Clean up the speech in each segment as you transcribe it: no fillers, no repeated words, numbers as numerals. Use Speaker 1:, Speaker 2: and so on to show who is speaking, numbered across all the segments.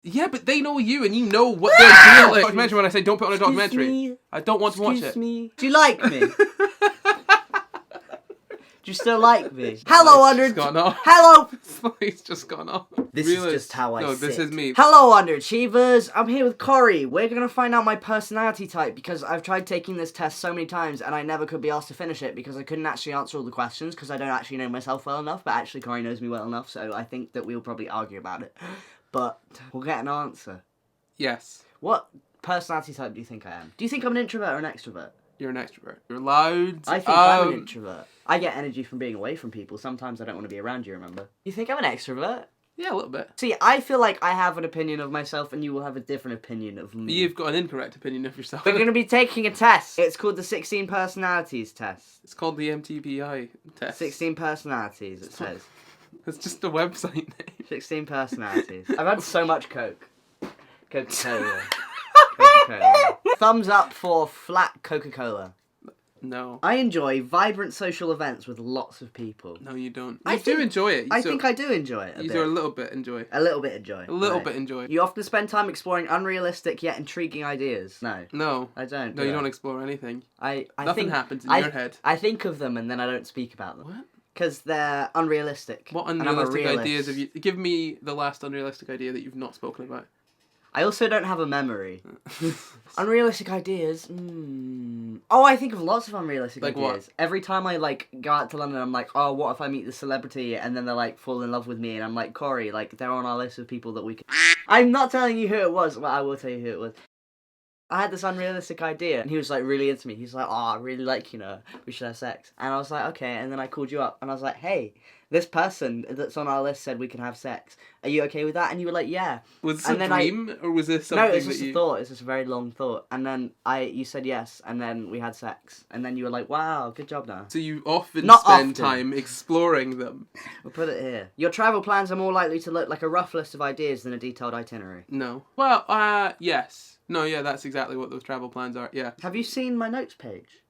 Speaker 1: Yeah, but they know you and you know what they're doing. Documentary when I say don't put on a documentary.
Speaker 2: Me.
Speaker 1: I don't want to watch it.
Speaker 2: Excuse me. Do you like me? Do you still like me? Hello,
Speaker 1: Hello.
Speaker 2: Hello.
Speaker 1: It's just gone off.
Speaker 2: This is just how I sit.
Speaker 1: No, this is me.
Speaker 2: Hello, underachievers. I'm here with Corey. We're going to find out my personality type because I've tried taking this test so many times and I never could be asked to finish it because I couldn't actually answer all the questions because I don't actually know myself well enough, but actually Corey knows me well enough, so I think that we'll probably argue about it. But we'll get an answer.
Speaker 1: Yes.
Speaker 2: What personality type do you think I am? Do you think I'm an introvert or an extrovert?
Speaker 1: You're an extrovert. You're loud.
Speaker 2: I think I'm an introvert. I get energy from being away from people. Sometimes I don't want to be around you, remember? You think I'm an extrovert?
Speaker 1: Yeah, a little bit.
Speaker 2: See, I feel like I have an opinion of myself and you will have a different opinion of me.
Speaker 1: You've got an incorrect opinion of yourself.
Speaker 2: We're going to be taking a test. It's called the 16 Personalities Test.
Speaker 1: It's called the MTBI test.
Speaker 2: 16 Personalities, it says.
Speaker 1: It's just a website name.
Speaker 2: 16 Personalities. I've had so much Coke. Coca-Cola. Coca-Cola. Thumbs up for flat Coca-Cola.
Speaker 1: No.
Speaker 2: I enjoy vibrant social events with lots of people.
Speaker 1: No, you don't.
Speaker 2: I
Speaker 1: do enjoy it.
Speaker 2: I think I do enjoy it a bit.
Speaker 1: You do a little bit enjoy.
Speaker 2: A little bit enjoy.
Speaker 1: A little bit enjoy.
Speaker 2: You often spend time exploring unrealistic yet intriguing ideas. No.
Speaker 1: No.
Speaker 2: I don't.
Speaker 1: No, you don't explore anything.
Speaker 2: Nothing
Speaker 1: happens in your head.
Speaker 2: I think of them and then I don't speak about them.
Speaker 1: What?
Speaker 2: Because they're unrealistic.
Speaker 1: What unrealistic ideas have you... Give me the last unrealistic idea that you've not spoken about.
Speaker 2: I also don't have a memory. Unrealistic ideas? Oh, I think of lots of unrealistic ideas.
Speaker 1: What?
Speaker 2: Every time I, go out to London, I'm like, oh, what if I meet the celebrity and then they, fall in love with me and I'm like, Corey, they're on our list of people that we can... I'm not telling you who it was, but I will tell you who it was. I had this unrealistic idea, and he was, really into me. He's like, oh, I really like, we should have sex. And I was like, okay, and then I called you up, and I was like, hey, this person that's on our list said we can have sex. Are you okay with that? And you were like, yeah.
Speaker 1: Was this a dream, or was this something
Speaker 2: No, it's just a thought. It's just a very long thought. And then you said yes, and then we had sex. And then you were like, wow, good job now.
Speaker 1: So you often
Speaker 2: Not
Speaker 1: spend
Speaker 2: often.
Speaker 1: time exploring them.
Speaker 2: We'll put it here. Your travel plans are more likely to look like a rough list of ideas than a detailed itinerary.
Speaker 1: No. Well, yes. No, yeah, that's exactly what those travel plans are, yeah.
Speaker 2: Have you seen my notes page?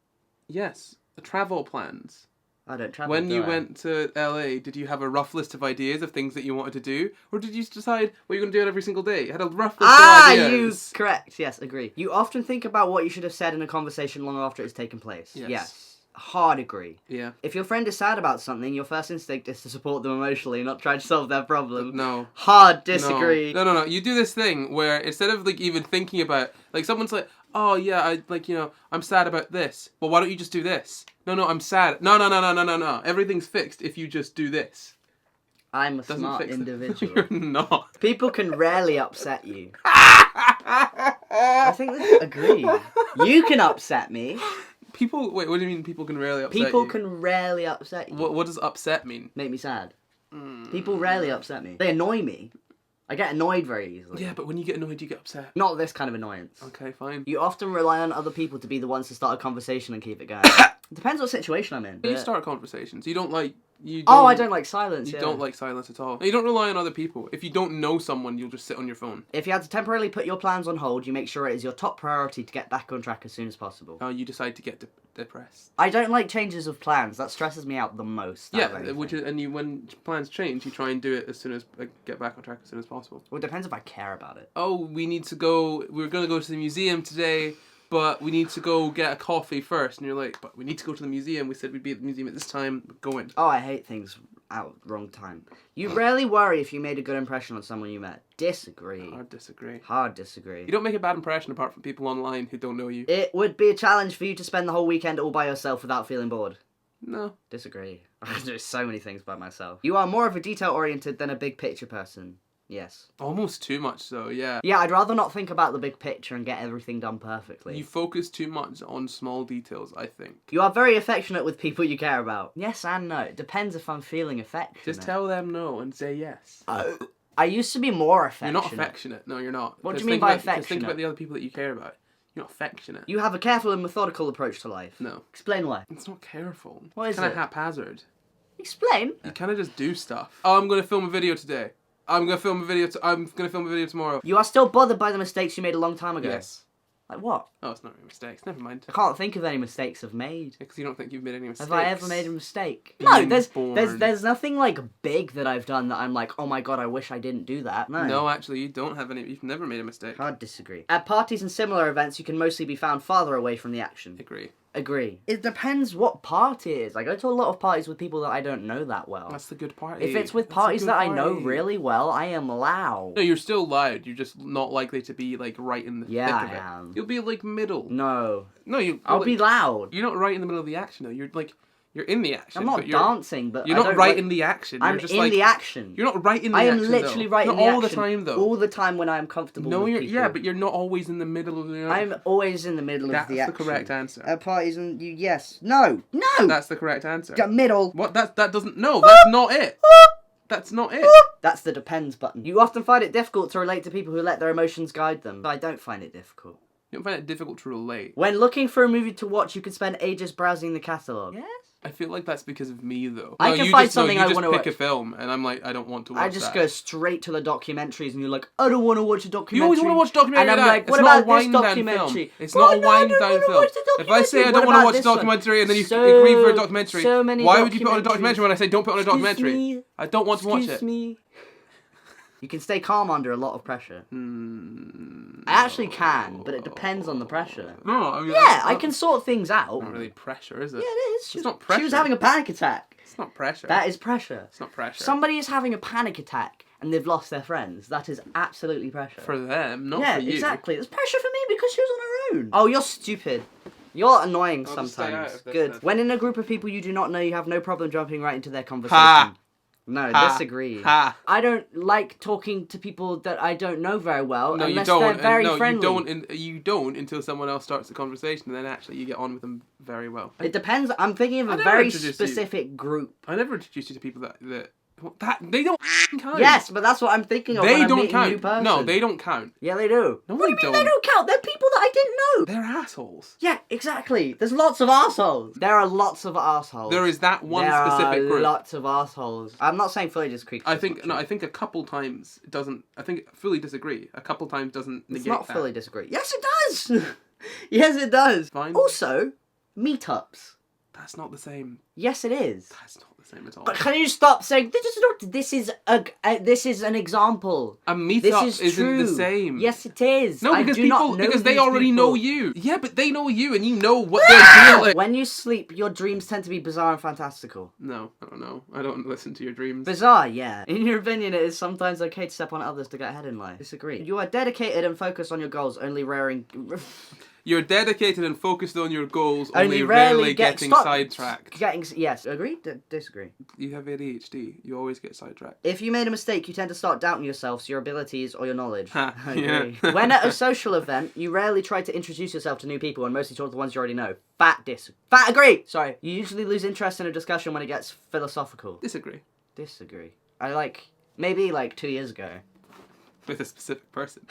Speaker 1: Yes. The travel plans.
Speaker 2: I don't travel.
Speaker 1: When you went to LA, did you have a rough list of ideas of things that you wanted to do? Or did you decide what you're going to do it every single day? You had a rough list of ideas.
Speaker 2: Correct. Yes, agree. You often think about what you should have said in a conversation long after it's taken place. Yes. Hard agree.
Speaker 1: Yeah.
Speaker 2: If your friend is sad about something, your first instinct is to support them emotionally, not try to solve their problem.
Speaker 1: No.
Speaker 2: Hard disagree.
Speaker 1: No. You do this thing where instead of even thinking about, someone's like, oh yeah, I'm sad about this. Well, why don't you just do this? No, I'm sad. No. Everything's fixed if you just do this.
Speaker 2: I'm a smart individual.
Speaker 1: You're not.
Speaker 2: People can rarely upset you. I think they agree. You can upset me.
Speaker 1: Wait, what do you mean people can rarely upset you?
Speaker 2: People can rarely upset you.
Speaker 1: What does upset mean?
Speaker 2: Make me sad. People rarely upset me. They annoy me. I get annoyed very easily.
Speaker 1: Yeah, but when you get annoyed, you get upset.
Speaker 2: Not this kind of annoyance.
Speaker 1: Okay, fine.
Speaker 2: You often rely on other people to be the ones to start a conversation and keep it going. It depends what situation I'm in.
Speaker 1: You start conversations. You don't like...
Speaker 2: I don't like silence,
Speaker 1: You don't like silence at all. You don't rely on other people. If you don't know someone, you'll just sit on your phone.
Speaker 2: If you had to temporarily put your plans on hold, you make sure it is your top priority to get back on track as soon as possible.
Speaker 1: Oh, you decide to get depressed.
Speaker 2: I don't like changes of plans. That stresses me out the most.
Speaker 1: Yeah, when plans change, you try and do it as soon as... get back on track as soon as possible.
Speaker 2: Well, it depends if I care about it.
Speaker 1: Oh, we're going to go to the museum today... But we need to go get a coffee first. And you're like, but we need to go to the museum. We said we'd be at the museum at this time. We're going.
Speaker 2: Oh, I hate things out wrong time. You rarely worry if you made a good impression on someone you met. Disagree. Hard disagree.
Speaker 1: You don't make a bad impression apart from people online who don't know you.
Speaker 2: It would be a challenge for you to spend the whole weekend all by yourself without feeling bored.
Speaker 1: No.
Speaker 2: Disagree. I do so many things by myself. You are more of a detail-oriented than a big picture person. Yes.
Speaker 1: Almost too much so, yeah.
Speaker 2: Yeah, I'd rather not think about the big picture and get everything done perfectly.
Speaker 1: You focus too much on small details, I think.
Speaker 2: You are very affectionate with people you care about. Yes and no. It depends if I'm feeling affectionate.
Speaker 1: Just tell them no and say yes.
Speaker 2: I used to be more affectionate.
Speaker 1: You're not affectionate. No, you're not.
Speaker 2: What do you mean by affectionate?
Speaker 1: Think about the other people that you care about. You're not affectionate.
Speaker 2: You have a careful and methodical approach to life.
Speaker 1: No.
Speaker 2: Explain why.
Speaker 1: It's not careful.
Speaker 2: What is it?
Speaker 1: It's kind of haphazard.
Speaker 2: Explain.
Speaker 1: You kind of just do stuff. Oh, I'm going to film a video today. I'm gonna film a video tomorrow.
Speaker 2: You are still bothered by the mistakes you made a long time ago.
Speaker 1: Yes.
Speaker 2: Like what?
Speaker 1: Oh, it's not really mistakes. Never mind.
Speaker 2: I can't think of any mistakes I've made.
Speaker 1: Because you don't think you've made any mistakes.
Speaker 2: Have I ever made a mistake?
Speaker 1: Being
Speaker 2: No,
Speaker 1: born.
Speaker 2: there's nothing like big that I've done that I'm like, oh my god, I wish I didn't do that. No.
Speaker 1: No, actually, you don't have any. You've never made a mistake.
Speaker 2: I'd disagree. At parties and similar events, you can mostly be found farther away from the action.
Speaker 1: Agree.
Speaker 2: It depends what party it is. I go to a lot of parties with people that I don't know that well.
Speaker 1: That's the good party.
Speaker 2: If it's with parties that I know really well, I am loud.
Speaker 1: No, you're still loud. You're just not likely to be like right in the thick of it.
Speaker 2: I am.
Speaker 1: You'll be like middle.
Speaker 2: No.
Speaker 1: I'll
Speaker 2: be loud.
Speaker 1: You're not right in the middle of the action though. You're in the action.
Speaker 2: I'm not dancing, but
Speaker 1: you're not right in the action.
Speaker 2: I'm
Speaker 1: just
Speaker 2: in the action.
Speaker 1: You're not right in the
Speaker 2: I
Speaker 1: action.
Speaker 2: am literally
Speaker 1: though.
Speaker 2: right
Speaker 1: not
Speaker 2: in the
Speaker 1: all
Speaker 2: action.
Speaker 1: the time though.
Speaker 2: All the time when I'm comfortable.
Speaker 1: No,
Speaker 2: with people.
Speaker 1: but you're not always in the middle of the action.
Speaker 2: I'm always in the middle of the action.
Speaker 1: That's the correct answer.
Speaker 2: At parties and yes, no.
Speaker 1: That's the correct answer.
Speaker 2: Middle.
Speaker 1: What? That doesn't. No, that's not it. That's not it.
Speaker 2: That's the depends button. You often find it difficult to relate to people who let their emotions guide them. But I don't find it difficult.
Speaker 1: You don't find it difficult to relate.
Speaker 2: When looking for a movie to watch, you can spend ages browsing the catalogue. Yes.
Speaker 1: I feel like that's because of me, though.
Speaker 2: I can find something I want to watch.
Speaker 1: You just pick a film, and I'm like, I don't want to watch that.
Speaker 2: I just go straight to the documentaries, and you're like, I don't want to watch a documentary.
Speaker 1: You always want to watch documentary.
Speaker 2: And I'm like, what about this documentary?
Speaker 1: It's not a wind-down film. If I say I don't want to watch a documentary, and then you agree for a documentary, why would you put on a documentary when I say don't put on a documentary? I don't want to watch it.
Speaker 2: You can stay calm under a lot of pressure. I actually can, but it depends on the pressure.
Speaker 1: No, I mean...
Speaker 2: Yeah, I can sort things out.
Speaker 1: Not really pressure, is it?
Speaker 2: Yeah, it is.
Speaker 1: It's not pressure.
Speaker 2: She was having a panic attack.
Speaker 1: It's not pressure.
Speaker 2: That is pressure.
Speaker 1: It's not pressure.
Speaker 2: Somebody is having a panic attack and they've lost their friends. That is absolutely pressure.
Speaker 1: For them, not for you.
Speaker 2: Yeah, exactly. It's pressure for me because she was on her own. Oh, you're stupid. You're annoying sometimes. Good. Then. When in a group of people you do not know, you have no problem jumping right into their conversation.
Speaker 1: Ha!
Speaker 2: No, disagree.
Speaker 1: Ha!
Speaker 2: I don't like talking to people that I don't know very well unless
Speaker 1: you don't.
Speaker 2: they're very friendly.
Speaker 1: You don't until someone else starts the conversation, and then actually you get on with them very well.
Speaker 2: It depends. I'm thinking of a very specific group.
Speaker 1: I never introduced you to people that they don't count.
Speaker 2: Yes, but that's what I'm thinking of.
Speaker 1: They
Speaker 2: when
Speaker 1: don't
Speaker 2: I'm
Speaker 1: count.
Speaker 2: A new person.
Speaker 1: No, they don't count.
Speaker 2: Yeah, they do.
Speaker 1: No,
Speaker 2: what do you mean they don't count? They're people that I didn't know.
Speaker 1: They're assholes.
Speaker 2: Yeah, exactly. There's lots of assholes. There are lots of assholes.
Speaker 1: There is that one specific group.
Speaker 2: There are lots of assholes. I'm not saying fully disagree.
Speaker 1: I think a couple times it doesn't. I think fully disagree. A couple times doesn't negate that.
Speaker 2: It's not fully disagree. Yes, it does. Yes, it does.
Speaker 1: Fine.
Speaker 2: Also, meetups.
Speaker 1: That's not the same.
Speaker 2: Yes, it is.
Speaker 1: That's not the same at all.
Speaker 2: But can you stop saying this is not? This is an example.
Speaker 1: A meetup isn't the same.
Speaker 2: Yes, it is.
Speaker 1: No, because they already know you. Yeah, but they know you, and you know what their deal is.
Speaker 2: When you sleep, your dreams tend to be bizarre and fantastical.
Speaker 1: No, I don't know. I don't listen to your dreams.
Speaker 2: Bizarre, yeah. In your opinion, it is sometimes okay to step on others to get ahead in life. Disagree. You are dedicated and focused on your goals, only raring.
Speaker 1: You're dedicated and focused on your goals, only rarely getting sidetracked.
Speaker 2: Yes, agree? Disagree.
Speaker 1: You have ADHD. You always get sidetracked.
Speaker 2: If you made a mistake, you tend to start doubting yourself, your abilities, or your knowledge.
Speaker 1: I
Speaker 2: agree. When at a social event, you rarely try to introduce yourself to new people and mostly talk to the ones you already know. Fat agree! Sorry. You usually lose interest in a discussion when it gets philosophical.
Speaker 1: Disagree.
Speaker 2: Maybe 2 years ago.
Speaker 1: With a specific person.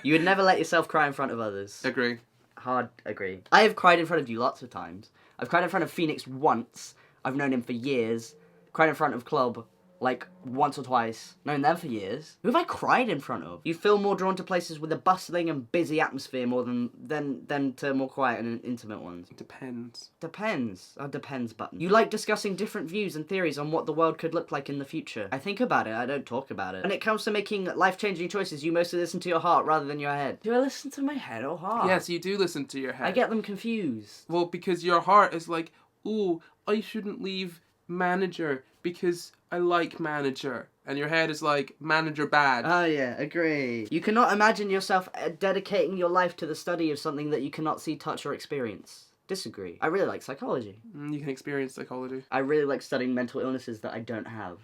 Speaker 2: You would never let yourself cry in front of others.
Speaker 1: Agree.
Speaker 2: Hard agree. I have cried in front of you lots of times. I've cried in front of Phoenix once. I've known him for years. Cried in front of Club once or twice. Known them for years. Who have I cried in front of? You feel more drawn to places with a bustling and busy atmosphere more than to more quiet and intimate ones.
Speaker 1: It depends.
Speaker 2: Depends. A depends button. You like discussing different views and theories on what the world could look like in the future. I think about it, I don't talk about it. When it comes to making life-changing choices, you mostly listen to your heart rather than your head. Do I listen to my head or heart?
Speaker 1: Yes, you do listen to your head.
Speaker 2: I get them confused.
Speaker 1: Well, because your heart is like, oh, I shouldn't leave manager because I like manager. And your head is like, manager bad.
Speaker 2: Oh yeah, agree. You cannot imagine yourself dedicating your life to the study of something that you cannot see, touch, or experience. Disagree. I really like psychology.
Speaker 1: You can experience psychology.
Speaker 2: I really like studying mental illnesses that I don't have.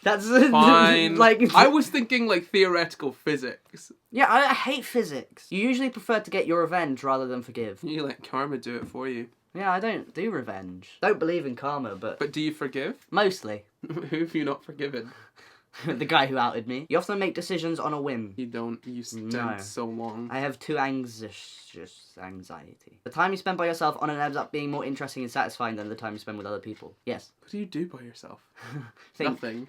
Speaker 2: That's
Speaker 1: fine. I was thinking theoretical physics.
Speaker 2: Yeah, I hate physics. You usually prefer to get your revenge rather than forgive.
Speaker 1: You let karma do it for you.
Speaker 2: Yeah, I don't do revenge. Don't believe in karma, but...
Speaker 1: But do you forgive?
Speaker 2: Mostly.
Speaker 1: Who have you not forgiven?
Speaker 2: The guy who outed me. You often make decisions on a whim.
Speaker 1: You don't. You spend so long.
Speaker 2: I have too anxiety. The time you spend by yourself on it ends up being more interesting and satisfying than the time you spend with other people. Yes.
Speaker 1: What do you do by yourself?
Speaker 2: Think.
Speaker 1: Nothing.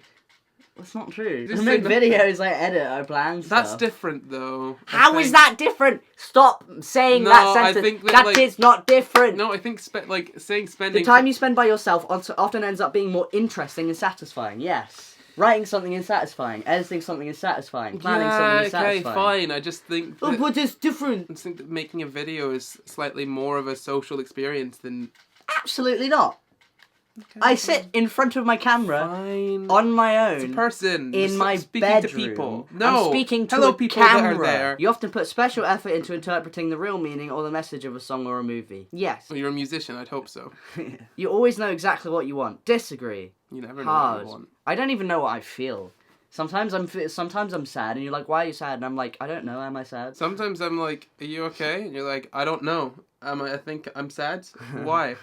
Speaker 2: That's not true.
Speaker 1: Just
Speaker 2: I make
Speaker 1: say that-
Speaker 2: videos, I edit, I plan stuff.
Speaker 1: That's different, though.
Speaker 2: How is that different? Stop saying
Speaker 1: No,
Speaker 2: that
Speaker 1: I
Speaker 2: sentence.
Speaker 1: think that,
Speaker 2: That
Speaker 1: like-
Speaker 2: is not different.
Speaker 1: No, I think saying
Speaker 2: The
Speaker 1: spending
Speaker 2: time you spend by yourself often ends up being more interesting and satisfying. Yes. Writing something is satisfying. Editing something is satisfying. Planning something is satisfying.
Speaker 1: fine. I just think
Speaker 2: Oh,
Speaker 1: that,
Speaker 2: but it's different.
Speaker 1: I just think that making a video is slightly more of a social experience than.
Speaker 2: Absolutely not.
Speaker 1: Okay,
Speaker 2: I sit in front of my camera
Speaker 1: fine.
Speaker 2: on my
Speaker 1: It's a
Speaker 2: own
Speaker 1: person
Speaker 2: in
Speaker 1: just
Speaker 2: my
Speaker 1: speaking
Speaker 2: bedroom.
Speaker 1: to people. No,
Speaker 2: I'm speaking to
Speaker 1: hello
Speaker 2: a
Speaker 1: people
Speaker 2: camera.
Speaker 1: that are there.
Speaker 2: You often put special effort into interpreting the real meaning or the message of a song or a movie. Yes.
Speaker 1: Well, you're a musician. I'd hope so.
Speaker 2: You always know exactly what you want. Disagree.
Speaker 1: You never know
Speaker 2: Hard.
Speaker 1: what you want.
Speaker 2: I don't even know what I feel. Sometimes I'm sad, and you're like, "Why are you sad?" And I'm like, "I don't know. Am I sad?"
Speaker 1: Sometimes I'm like, "Are you okay?" And you're like, "I don't know. I think I'm sad. Why?"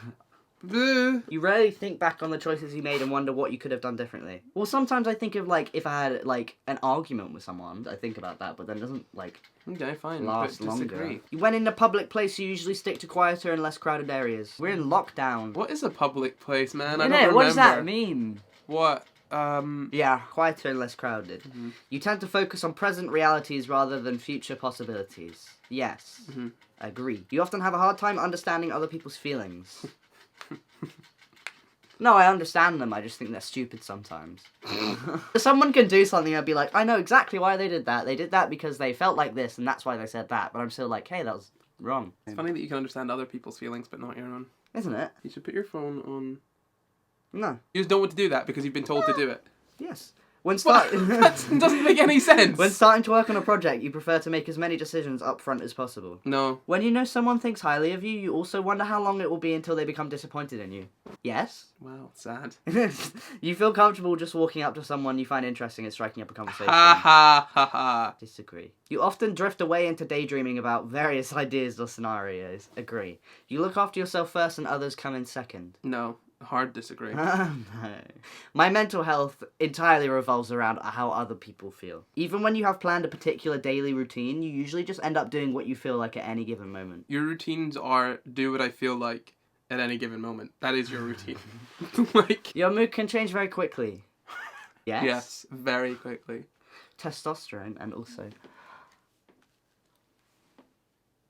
Speaker 1: Bleh.
Speaker 2: You rarely think back on the choices you made and wonder what you could have done differently. Well, sometimes I think of like if I had like an argument with someone, I think about that, but then it doesn't like
Speaker 1: Okay, fine.
Speaker 2: last
Speaker 1: but
Speaker 2: longer.
Speaker 1: disagree.
Speaker 2: When in a public place, you usually stick to quieter and less crowded areas. We're in lockdown.
Speaker 1: What is a public place, man? I
Speaker 2: Innit?
Speaker 1: don't remember.
Speaker 2: What does that mean?
Speaker 1: What?
Speaker 2: Yeah, quieter and less crowded.
Speaker 1: Mhm.
Speaker 2: You tend to focus on present realities rather than future possibilities. Yes.
Speaker 1: Mhm.
Speaker 2: Agree. You often have a hard time understanding other people's feelings. No, I understand them. I just think they're stupid sometimes. Someone can do something and be like, I know exactly why they did that. They did that because they felt like this and that's why they said that. But I'm still like, hey, that was wrong.
Speaker 1: It's funny that you can understand other people's feelings but not your own.
Speaker 2: Isn't it?
Speaker 1: You should put your phone on.
Speaker 2: No.
Speaker 1: You just don't want to do that because you've been told to do it.
Speaker 2: Yes. When
Speaker 1: What? That doesn't make any sense.
Speaker 2: When starting to work on a project, you prefer to make as many decisions up front as possible.
Speaker 1: No.
Speaker 2: When you know someone thinks highly of you, you also wonder how long it will be until they become disappointed in you. Yes?
Speaker 1: Wow, sad.
Speaker 2: You feel comfortable just walking up to someone you find interesting and striking up a conversation.
Speaker 1: Ha ha ha ha.
Speaker 2: Disagree. You often drift away into daydreaming about various ideas or scenarios. Agree. You look after yourself first and others come in second.
Speaker 1: No. Hard disagree.
Speaker 2: No. My mental health entirely revolves around how other people feel. Even when you have planned a particular daily routine, you usually just end up doing what you feel like at any given moment.
Speaker 1: Your routines are do what I feel like at any given moment. That is your routine. Like.
Speaker 2: Your mood can change very quickly. Yes?
Speaker 1: Yes, very quickly.
Speaker 2: Testosterone and also...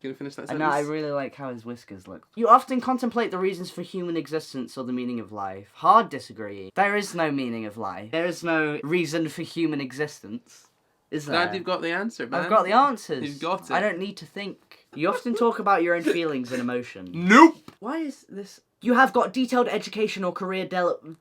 Speaker 1: You gonna finish that
Speaker 2: I
Speaker 1: sentence?
Speaker 2: know, I really like how his whiskers look. You often contemplate the reasons for human existence or the meaning of life. Hard disagree. There is no meaning of life. There is no reason for human existence. Is there?
Speaker 1: Glad you've got the answer, man.
Speaker 2: I've got the answers.
Speaker 1: You've got it.
Speaker 2: I don't need to think. You often talk about your own feelings and emotion.
Speaker 1: Nope.
Speaker 2: Why is this... You have got detailed education or career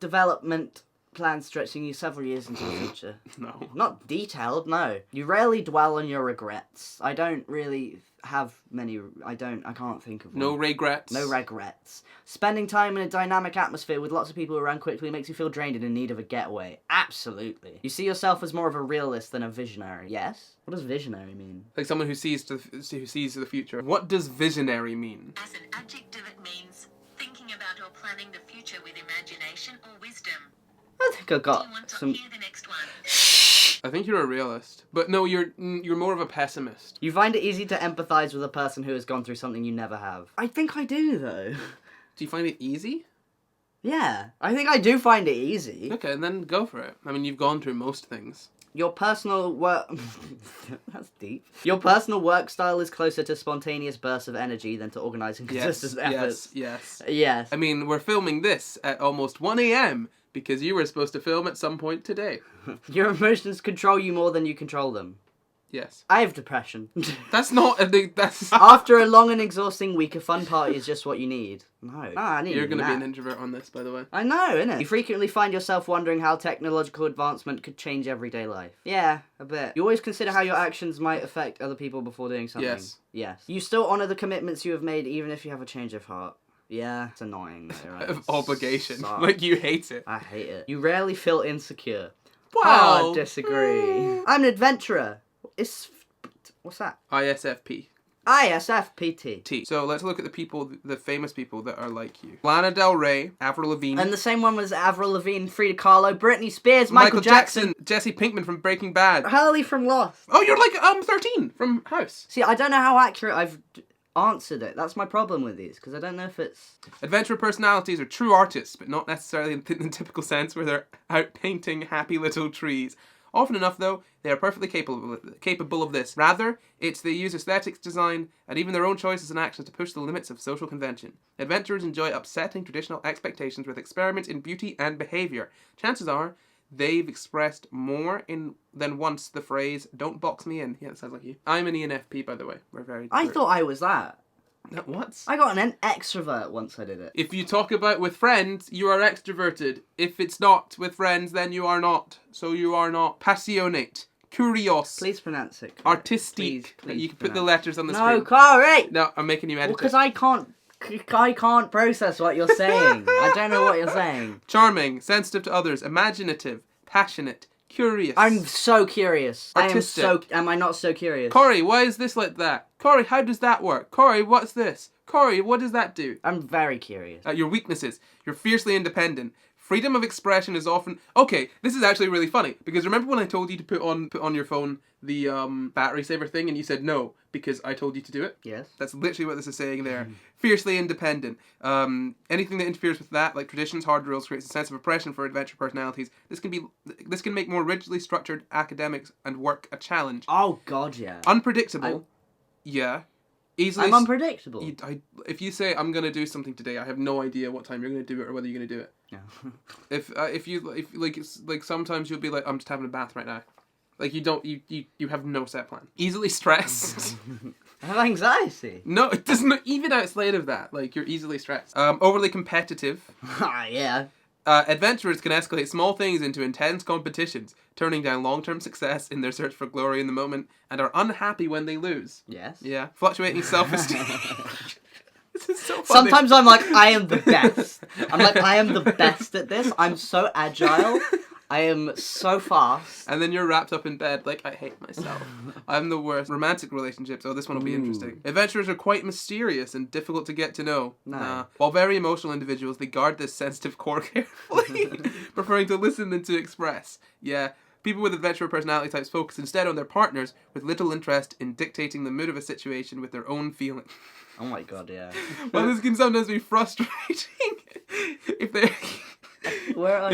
Speaker 2: development plans stretching you several years into the future.
Speaker 1: No.
Speaker 2: Not detailed, no. You rarely dwell on your regrets. I don't really have many... I can't think of one.
Speaker 1: No regrets.
Speaker 2: No regrets. Spending time in a dynamic atmosphere with lots of people around quickly makes you feel drained and in need of a getaway. Absolutely. You see yourself as more of a realist than a visionary. Yes? What does visionary mean?
Speaker 1: Like someone who sees to the future. What does visionary mean?
Speaker 3: As an adjective, it means thinking about or planning the future with imagination or wisdom.
Speaker 2: I think I
Speaker 3: Do
Speaker 2: got
Speaker 3: you want to
Speaker 2: some...
Speaker 3: hear the next one?
Speaker 1: I think you're a realist, but no, you're more of a pessimist.
Speaker 2: You find it easy to empathise with a person who has gone through something you never have. I think I do, though.
Speaker 1: Do you find it easy?
Speaker 2: Yeah, I think I do find it easy.
Speaker 1: Okay, then go for it. I mean, you've gone through most things.
Speaker 2: Your personal work... That's deep. Your personal work style is closer to spontaneous bursts of energy than to organised and consistent efforts.
Speaker 1: Yes.
Speaker 2: Yes.
Speaker 1: I mean, we're filming this at almost 1 a.m. because you were supposed to film at some point today.
Speaker 2: Your emotions control you more than you control them.
Speaker 1: Yes.
Speaker 2: I have depression.
Speaker 1: That's not a big... That's...
Speaker 2: After a long and exhausting week, a fun party is just what you need. No. I need
Speaker 1: You're going to be
Speaker 2: that.
Speaker 1: an introvert on this, by the way.
Speaker 2: I know, innit? You frequently find yourself wondering how technological advancement could change everyday life. Yeah, a bit. You always consider how your actions might affect other people before doing something.
Speaker 1: Yes.
Speaker 2: Yes. You still honour the commitments you have made even if you have a change of heart. Yeah, it's annoying though, right?
Speaker 1: Of obligation.
Speaker 2: Sucks.
Speaker 1: Like, you hate it.
Speaker 2: I hate it. You rarely feel insecure.
Speaker 1: Wow.
Speaker 2: I disagree. I'm an adventurer. What's that?
Speaker 1: ISFP.
Speaker 2: ISFPT.
Speaker 1: T. So let's look at the people, the famous people that are like you. Lana Del Rey, Avril Lavigne.
Speaker 2: And the same one was Avril Lavigne, Frida Kahlo, Britney Spears, Michael Jackson,
Speaker 1: Jesse Pinkman from Breaking Bad.
Speaker 2: Hurley from Lost.
Speaker 1: Oh, you're like 13 from House.
Speaker 2: See, I don't know how accurate answered it. That's my problem with these, because I don't know if it's...
Speaker 1: Adventurer personalities are true artists, but not necessarily in the typical sense where they're out painting happy little trees. Often enough, though, they are perfectly capable of this. Rather, it's they use aesthetics, design, and even their own choices and actions to push the limits of social convention. Adventurers enjoy upsetting traditional expectations with experiments in beauty and behaviour. Chances are, they've expressed more than once the phrase, "Don't box me in." Yeah, that sounds like you. I'm an ENFP, by the way.
Speaker 2: I thought I was that.
Speaker 1: What?
Speaker 2: I got an extrovert once I did it.
Speaker 1: If you talk about with friends, you are extroverted. If it's not with friends, then you are not. So you are not passionate, curious,
Speaker 2: Please pronounce it.
Speaker 1: artistic.
Speaker 2: Please
Speaker 1: You can put the letters on the
Speaker 2: No,
Speaker 1: screen.
Speaker 2: Corey!
Speaker 1: No, I'm making you edit
Speaker 2: Well, because
Speaker 1: it.
Speaker 2: I can't process what you're saying. I don't know what you're saying.
Speaker 1: Charming, sensitive to others, imaginative, passionate, curious.
Speaker 2: I'm so curious.
Speaker 1: Artistic.
Speaker 2: Am I not so curious?
Speaker 1: Corey, why is this like that? Corey, how does that work? Corey, what's this? Corey, what does that do?
Speaker 2: I'm very curious.
Speaker 1: Your weaknesses. You're fiercely independent. Freedom of expression is often... Okay, this is actually really funny, because remember when I told you to put on your phone the battery saver thing, and you said no, because I told you to do it?
Speaker 2: Yes.
Speaker 1: That's literally what this is saying there. Fiercely independent. Anything that interferes with that, like traditions, hard rules, creates a sense of oppression for adventure personalities. This can make more rigidly structured academics and work a challenge.
Speaker 2: Oh, God, yeah.
Speaker 1: Unpredictable. Yeah. Easily...
Speaker 2: I'm unpredictable.
Speaker 1: If you say, I'm going to do something today, I have no idea what time you're going to do it or whether you're going to do it.
Speaker 2: Yeah.
Speaker 1: If sometimes you'll be like, I'm just having a bath right now. Like you have no set plan. Easily stressed.
Speaker 2: I have anxiety.
Speaker 1: No, it doesn't, even outside of that. Like, you're easily stressed. Overly competitive.
Speaker 2: Yeah.
Speaker 1: Adventurers can escalate small things into intense competitions, turning down long-term success in their search for glory in the moment, and are unhappy when they lose.
Speaker 2: Yes.
Speaker 1: Yeah. Fluctuating self-esteem. This is so funny.
Speaker 2: Sometimes I'm like, I am the best. I am the best at this. I'm so agile. I am so fast.
Speaker 1: And then you're wrapped up in bed like, I hate myself. I'm the worst. Romantic relationships. Oh, this one will be interesting. Adventurers are quite mysterious and difficult to get to know.
Speaker 2: No.
Speaker 1: While very emotional individuals, they guard this sensitive core carefully, preferring to listen than to express. Yeah. People with adventurer personality types focus instead on their partners with little interest in dictating the mood of a situation with their own feelings.
Speaker 2: Oh my God, yeah.
Speaker 1: Well, this can sometimes be frustrating if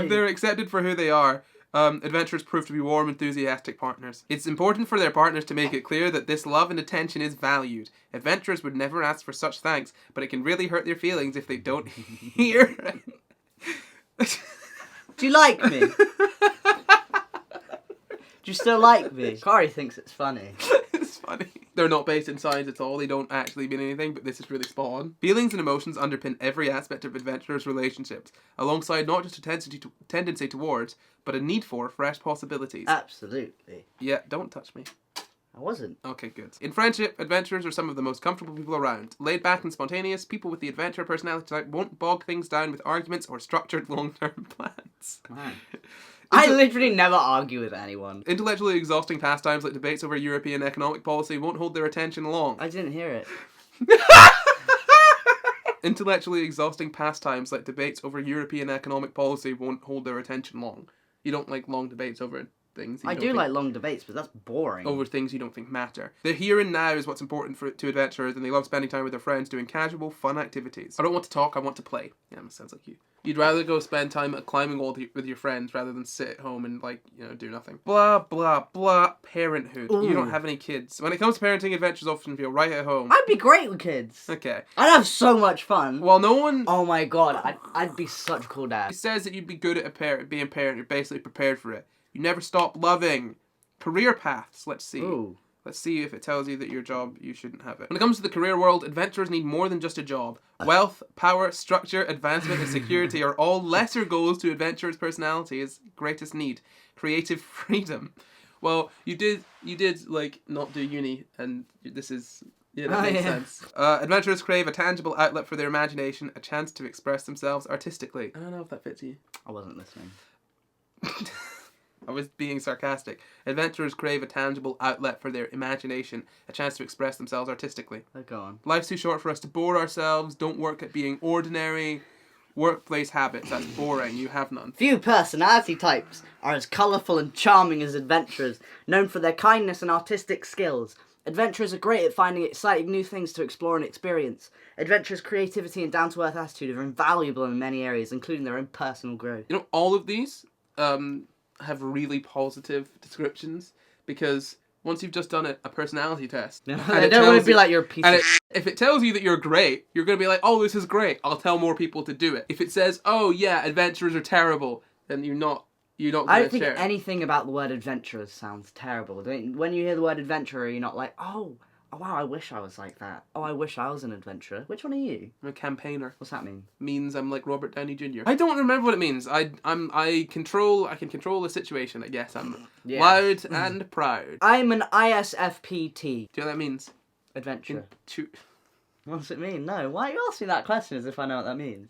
Speaker 1: they're accepted for who they are. Adventurers prove to be warm, enthusiastic partners. It's important for their partners to make it clear that this love and attention is valued. Adventurers would never ask for such thanks, but it can really hurt their feelings if they don't hear.
Speaker 2: Do you like me? Do you still like me? Corey thinks it's funny.
Speaker 1: It's funny. They're not based in science at all. They don't actually mean anything, but this is really spot on. Feelings and emotions underpin every aspect of adventurers' relationships, alongside not just a tendency towards, but a need for fresh possibilities.
Speaker 2: Absolutely.
Speaker 1: Yeah, don't touch me.
Speaker 2: I wasn't.
Speaker 1: Okay, good. In friendship, adventurers are some of the most comfortable people around. Laid back and spontaneous, people with the adventurer personality type won't bog things down with arguments or structured long-term plans.
Speaker 2: Man. I literally never argue with anyone.
Speaker 1: Intellectually exhausting pastimes like debates over European economic policy won't hold their attention long.
Speaker 2: I didn't hear it.
Speaker 1: Intellectually exhausting pastimes like debates over European economic policy won't hold their attention long. You don't like long debates over things.
Speaker 2: I do like long debates, but that's boring.
Speaker 1: Over things you don't think matter. The here and now is what's important to adventurers, and they love spending time with their friends doing casual, fun activities. I don't want to talk, I want to play. Yeah, that sounds like you. You'd rather go spend time at climbing wall with your friends rather than sit at home and, do nothing. Blah, blah, blah. Parenthood.
Speaker 2: Ooh.
Speaker 1: You don't have any kids. When it comes to parenting, adventurers often feel right at home.
Speaker 2: I'd be great with kids.
Speaker 1: Okay.
Speaker 2: I'd have so much fun.
Speaker 1: Well, no one...
Speaker 2: Oh my God, I'd be such a cool dad.
Speaker 1: It says that you'd be good at being a parent. You're basically prepared for it. You never stop loving. Career paths. Let's see.
Speaker 2: Ooh.
Speaker 1: Let's see if it tells you that your job, you shouldn't have it. When it comes to the career world, adventurers need more than just a job. Wealth, power, structure, advancement, and security are all lesser goals to adventurers' personality's greatest need. Creative freedom. Well, you did not do uni, and this is... Yeah, that makes sense. Adventurers crave a tangible outlet for their imagination, a chance to express themselves artistically. I don't know if that fits you.
Speaker 2: I wasn't listening.
Speaker 1: I was being sarcastic. Adventurers crave a tangible outlet for their imagination, a chance to express themselves artistically.
Speaker 2: Oh, go on.
Speaker 1: Life's too short for us to bore ourselves. Don't work at being ordinary. Workplace habits, that's boring. You have none.
Speaker 2: Few personality types are as colourful and charming as adventurers, known for their kindness and artistic skills. Adventurers are great at finding exciting new things to explore and experience. Adventurers' creativity and down-to-earth attitude are invaluable in many areas, including their own personal growth.
Speaker 1: You know, all of these have really positive descriptions because once you've just done a personality test,
Speaker 2: No,
Speaker 1: and
Speaker 2: they
Speaker 1: it
Speaker 2: don't want
Speaker 1: tells
Speaker 2: to be
Speaker 1: you-
Speaker 2: like, you're a piece
Speaker 1: and
Speaker 2: of
Speaker 1: if it tells you that you're great, you're going to be like, oh, this is great. I'll tell more people to do it. If it says, oh, yeah, adventurers are terrible, then you're not
Speaker 2: I
Speaker 1: going
Speaker 2: don't
Speaker 1: to
Speaker 2: think
Speaker 1: share.
Speaker 2: anything about the word adventurers sounds terrible. When you hear the word adventurer, you're not like, oh wow, I wish I was like that. Oh, I wish I was an adventurer. Which one are you?
Speaker 1: I'm a campaigner.
Speaker 2: What's that mean?
Speaker 1: Means I'm like Robert Downey Jr. I don't remember what it means. I can control the situation. I guess I'm
Speaker 2: Yeah.
Speaker 1: loud and proud.
Speaker 2: I'm an ISFPT.
Speaker 1: Do you know what that means?
Speaker 2: Adventurer.
Speaker 1: Intu-
Speaker 2: What does it mean? No. Why are you asking that question as if I know what that means?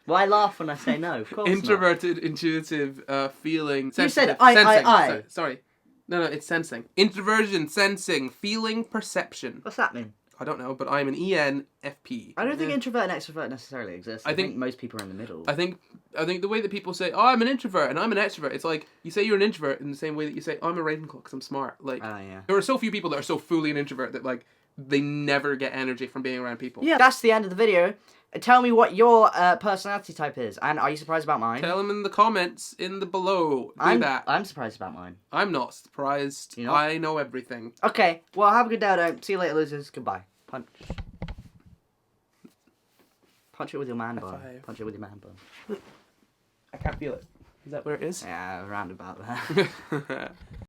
Speaker 2: Why laugh when I say no? Of course
Speaker 1: Introverted, intuitive, feeling.
Speaker 2: You said
Speaker 1: sensitive,
Speaker 2: I.
Speaker 1: sensing. Sorry. No, it's sensing. Introversion, sensing, feeling, perception.
Speaker 2: What's that mean?
Speaker 1: I don't know, but I'm an ENFP.
Speaker 2: I don't think
Speaker 1: Yeah.
Speaker 2: introvert and extrovert necessarily exist. I
Speaker 1: think-
Speaker 2: think most people are in the middle.
Speaker 1: I think the way that people say, "Oh, I'm an introvert," and I'm an extrovert, it's like you say you're an introvert in the same way that you say, "Oh, I'm a Ravenclaw because I'm smart." Like
Speaker 2: yeah.
Speaker 1: there are so few people that are so fully an introvert that like they never get energy from being around people.
Speaker 2: Yeah, that's the end of the video. Tell me what your personality type is, and are you surprised about mine?
Speaker 1: Tell them in the comments in the below. Do that.
Speaker 2: I'm surprised about mine.
Speaker 1: I'm not surprised.
Speaker 2: You're not?
Speaker 1: I know everything.
Speaker 2: Okay, well, have a good day, though. See you later, losers. Goodbye. Punch. Punch it with your man bun.
Speaker 1: Five.
Speaker 2: Punch it with your man bun.
Speaker 1: I can't feel it. Is that where it is?
Speaker 2: Yeah, round about there.